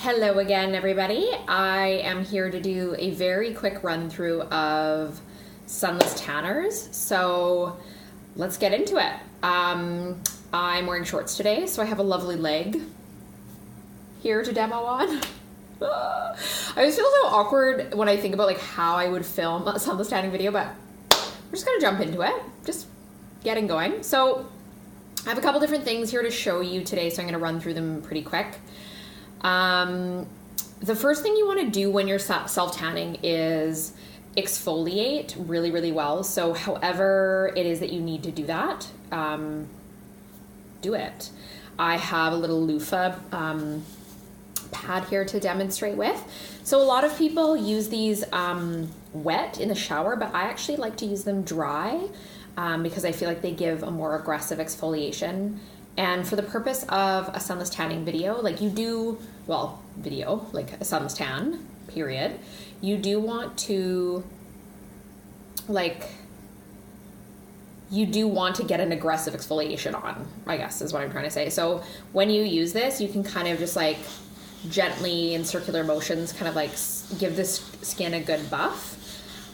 Hello again, everybody. I am here to do a very quick run through of Sunless tanners. So let's get into it. I'm wearing shorts today, so I have a lovely leg here to demo on. I always feel so awkward when I think about like how I would film a Sunless tanning video, but we're just gonna jump into it, just getting going. So I have a couple different things here to show you today, so I'm gonna run through them pretty quick. The first thing you want to do when you're self-tanning is exfoliate really, really well. So however it is that you need to do that, do it. I have a little loofah pad here to demonstrate with. So a lot of people use these wet in the shower, but I actually like to use them dry because I feel like they give a more aggressive exfoliation. And for the purpose of a sunless tanning video, like you do, well, video, like a sunless tan, period, you do want to, like, you do want to get an aggressive exfoliation on, I guess is what I'm trying to say. So when you use this, you can kind of just like gently in circular motions, kind of like give this skin a good buff.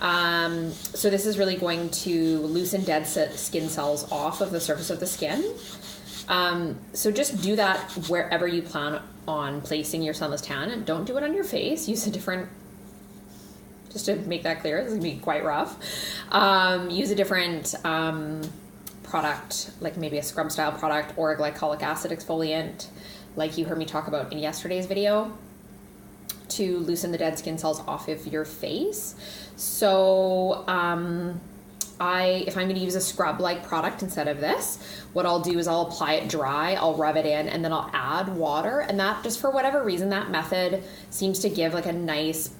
So this is really going to loosen dead skin cells off of the surface of the skin. So just do that wherever you plan on placing your sunless tan, and don't do it on your face. Use a different, just to make that clear, this is gonna be quite rough. Use a different product, like maybe a scrub style product or a glycolic acid exfoliant, like you heard me talk about in yesterday's video, to loosen the dead skin cells off of your face. So, if I'm going to use a scrub-like product instead of this, what I'll do is I'll apply it dry, I'll rub it in, and then I'll add water. And that, just for whatever reason, that method seems to give like a nice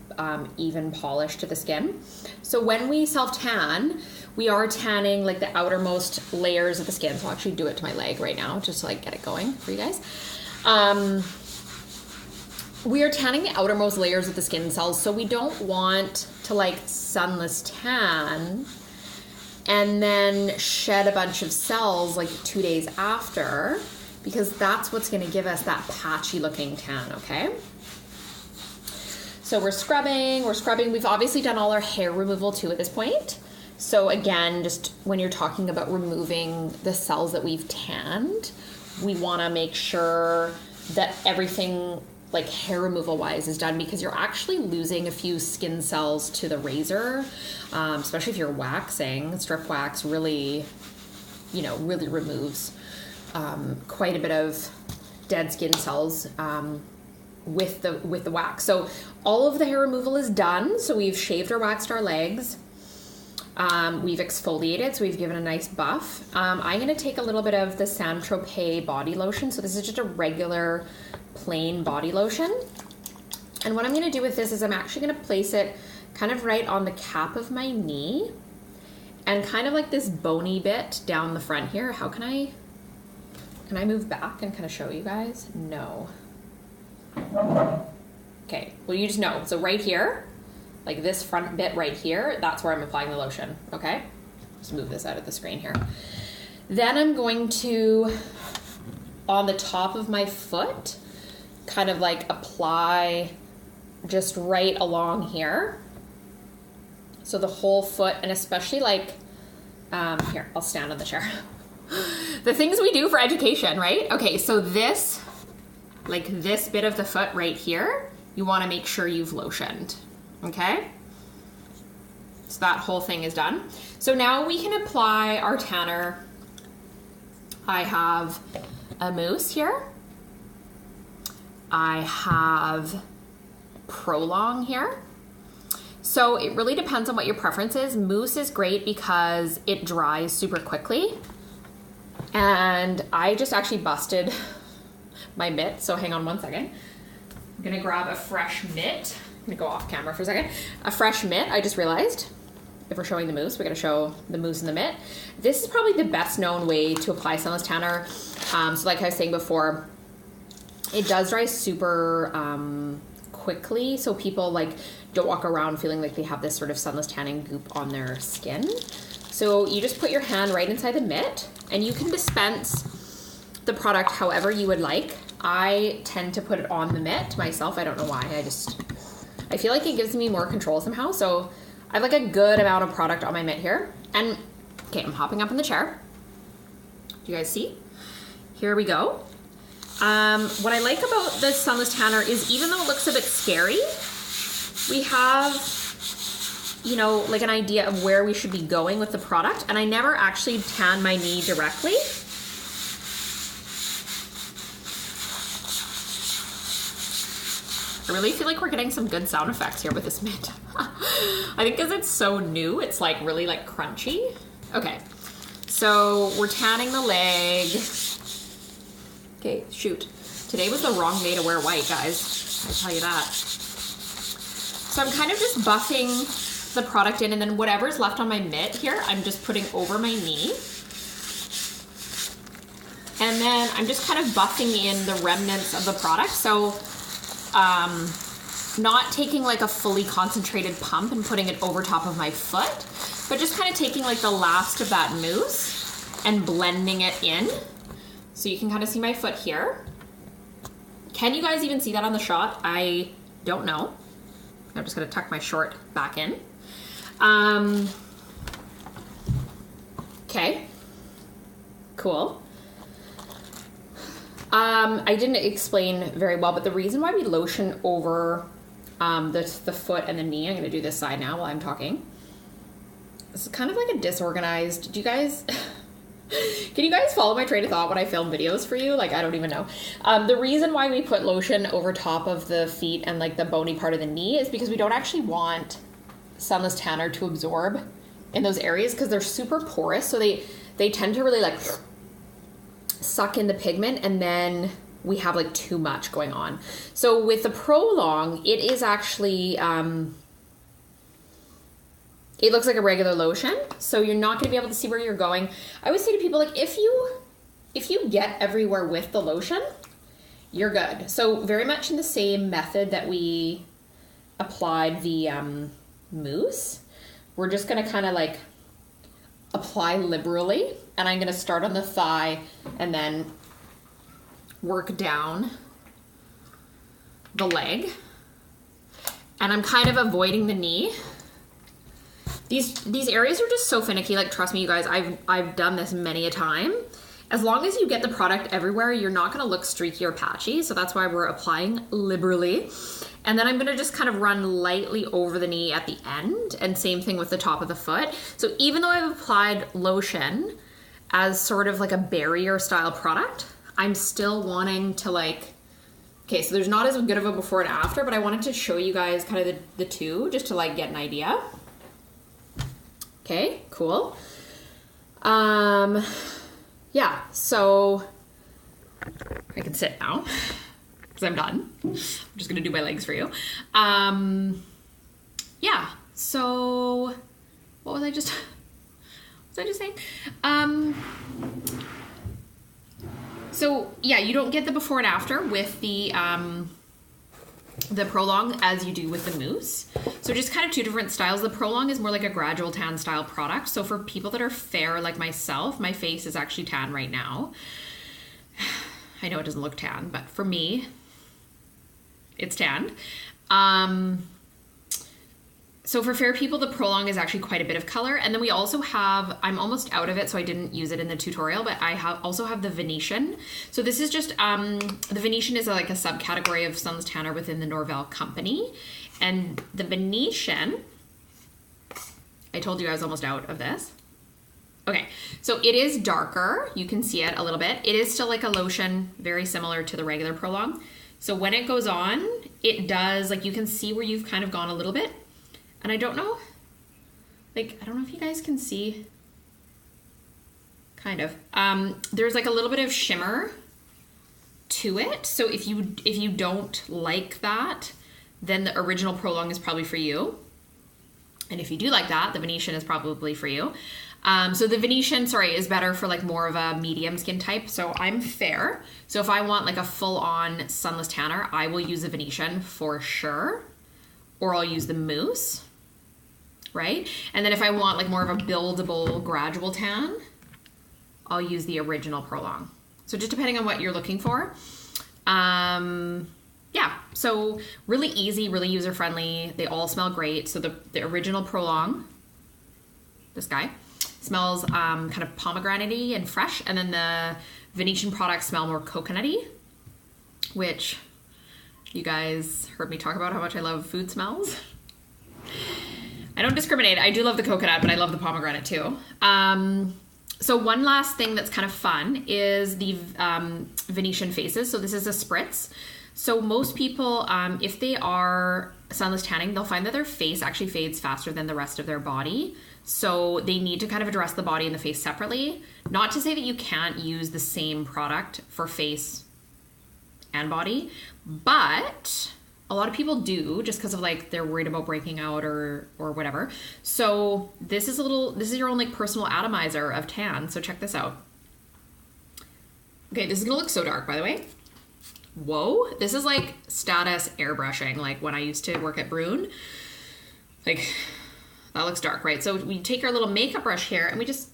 even polish to the skin. So when we self-tan, we are tanning like the outermost layers of the skin. So I'll actually do it to my leg right now, just to like get it going for you guys. We are tanning the outermost layers of the skin cells, so we don't want to like sunless tan and then shed a bunch of cells like 2 days after, because that's what's going to give us that patchy looking tan, okay? So we're scrubbing. We've obviously done all our hair removal too at this point. So again, just when you're talking about removing the cells that we've tanned, we want to make sure that everything like hair removal wise is done, because you're actually losing a few skin cells to the razor, especially if you're waxing. Strip wax really, really removes quite a bit of dead skin cells with the wax. So all of the hair removal is done. So we've shaved or waxed our legs. We've exfoliated, so we've given a nice buff. I'm going to take a little bit of the Saint-Tropez body lotion. So this is just a regular plain body lotion. And what I'm going to do with this is I'm actually going to place it kind of right on the cap of my knee and kind of like this bony bit down the front here. How can I move back and kind of show you guys? No. Okay, well, you just know. So right here, like this front bit right here, that's where I'm applying the lotion, okay? Just move this out of the screen here. Then I'm going to, on the top of my foot, kind of like apply just right along here. So the whole foot, and especially like, here, I'll stand on the chair. The things we do for education, right? Okay, so this, like this bit of the foot right here, you wanna make sure you've lotioned, okay? So that whole thing is done. So now we can apply our tanner. I have a mousse here. I have Prolong here. So it really depends on what your preference is. Mousse is great because it dries super quickly. And I just actually busted my mitt, so hang on one second. I'm gonna grab a fresh mitt. I'm gonna go off camera for a second. A fresh mitt, I just realized. If we're showing the mousse, we're gonna show the mousse and the mitt. This is probably the best known way to apply sunless tanner. So like I was saying before, it does dry super quickly, so people like don't walk around feeling like they have this sort of sunless tanning goop on their skin. So you just put your hand right inside the mitt, and you can dispense the product however you would like. I tend to put it on the mitt myself. I don't know why. I feel like it gives me more control somehow. So I have like a good amount of product on my mitt here. And okay, I'm hopping up in the chair. Do you guys see? Here we go. What I like about this Sunless Tanner is even though it looks a bit scary, we have, you know, like an idea of where we should be going with the product. And I never actually tan my knee directly. I really feel like we're getting some good sound effects here with this mitt. I think because it's so new, it's like really like crunchy. Okay, so we're tanning the leg. Okay, shoot. Today was the wrong day to wear white, guys. I tell you that. So I'm kind of just buffing the product in, and then whatever's left on my mitt here, I'm just putting over my knee. And then I'm just kind of buffing in the remnants of the product. So not taking like a fully concentrated pump and putting it over top of my foot, but just kind of taking like the last of that mousse and blending it in. So you can kind of see my foot here. Can you guys even see that on the shot? I don't know. I'm just gonna tuck my short back in. Okay, cool. I didn't explain very well, but the reason why we lotion over the foot and the knee, I'm going to do this side now while I'm talking. This is kind of like a disorganized, do you guys, can you guys follow my train of thought when I film videos for you? Like, I don't even know. The reason why we put lotion over top of the feet and like the bony part of the knee is because we don't actually want Sunless Tanner to absorb in those areas because they're super porous. So they tend to really like suck in the pigment, and then we have like too much going on. So with the Prolong, it is actually, it looks like a regular lotion, so you're not gonna be able to see where you're going. I always say to people, like, if you get everywhere with the lotion, you're good. So very much in the same method that we applied the mousse, we're just gonna kind of like apply liberally, and I'm gonna start on the thigh and then work down the leg. And I'm kind of avoiding the knee. These areas are just so finicky, like trust me you guys, I've done this many a time. As long as you get the product everywhere, you're not gonna look streaky or patchy, so that's why we're applying liberally. And then I'm gonna just kind of run lightly over the knee at the end, and same thing with the top of the foot. So even though I've applied lotion as sort of like a barrier style product, I'm still wanting to like, okay, so there's not as good of a before and after, but I wanted to show you guys kind of the two, just to like get an idea. Okay, cool. Yeah, so I can sit now because I'm done. I'm just gonna do my legs for you. Yeah, so what was I just saying? So yeah, you don't get the before and after with the Prolong as you do with the mousse. So just kind of two different styles. The Prolong is more like a gradual tan style product. So for people that are fair like myself, my face is actually tan right now. I know it doesn't look tan, but for me, it's tan. So for fair people, the Prolong is actually quite a bit of color. And then we also have, I'm almost out of it, so I didn't use it in the tutorial, but I also have the Venetian. So this is just, the Venetian is like a subcategory of Sunless Tanner within the Norvell company. And the Venetian, I told you I was almost out of this. Okay, so it is darker. You can see it a little bit. It is still like a lotion, very similar to the regular Prolong. So when it goes on, it does, like you can see where you've kind of gone a little bit. And I don't know, like, I don't know if you guys can see, kind of. There's like a little bit of shimmer to it. So if you don't like that, then the original Prolong is probably for you. And if you do like that, the Venetian is probably for you. So the Venetian, sorry, is better for like more of a medium skin type. So I'm fair. So if I want like a full-on Sunless Tanner, I will use the Venetian for sure. Or I'll use the mousse, right? And then if I want like more of a buildable gradual tan, I'll use the original Prolong. So just depending on what you're looking for. Yeah, so really easy, really user-friendly. They all smell great. So the original Prolong, this guy, smells kind of pomegranate-y and fresh. And then the Venetian products smell more coconutty, which you guys heard me talk about how much I love food smells. I don't discriminate. I do love the coconut, but I love the pomegranate too. So one last thing that's kind of fun is the Venetian faces. So this is a spritz. So most people, if they are sunless tanning, they'll find that their face actually fades faster than the rest of their body. So they need to kind of address the body and the face separately. Not to say that you can't use the same product for face and body, but a lot of people do just because of like they're worried about breaking out or whatever. So this is your own like personal atomizer of tan. So check this out. Okay, this is gonna look so dark, by the way. Whoa, this is like status airbrushing, like when I used to work at Brune. Like, that looks dark, right? So we take our little makeup brush here and we just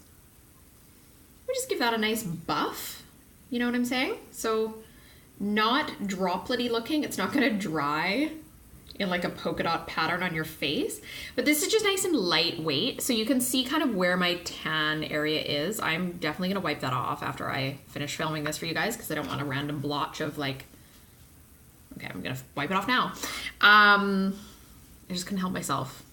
give that a nice buff. You know what I'm saying? So not dropletty looking. It's not gonna dry in like a polka dot pattern on your face, but this is just nice and lightweight. So you can see kind of where my tan area is. I'm definitely gonna wipe that off after I finish filming this for you guys because I don't want a random blotch of like, okay, I'm gonna wipe it off now. I just couldn't help myself.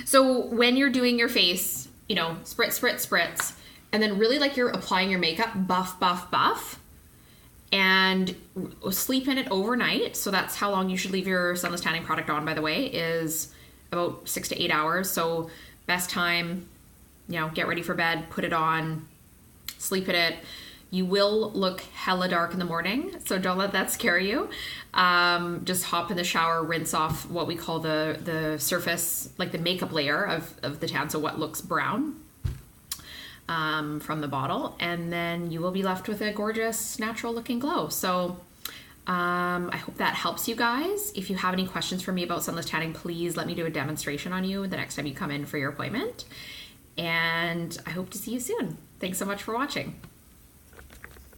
So when you're doing your face, you know, spritz, spritz, spritz, and then really like you're applying your makeup, buff, buff, buff, and sleep in it overnight. So that's how long you should leave your sunless tanning product on, by the way, is about 6 to 8 hours. So best time, you know, get ready for bed, put it on, sleep in it. You will look hella dark in the morning, so don't let that scare you. Just hop in the shower, rinse off what we call the surface, like the makeup layer of the tan, so what looks brown from the bottle, and then you will be left with a gorgeous, natural looking glow. So I hope that helps you guys. If you have any questions for me about sunless tanning, please let me do a demonstration on you the next time you come in for your appointment. And I hope to see you soon. Thanks so much for watching.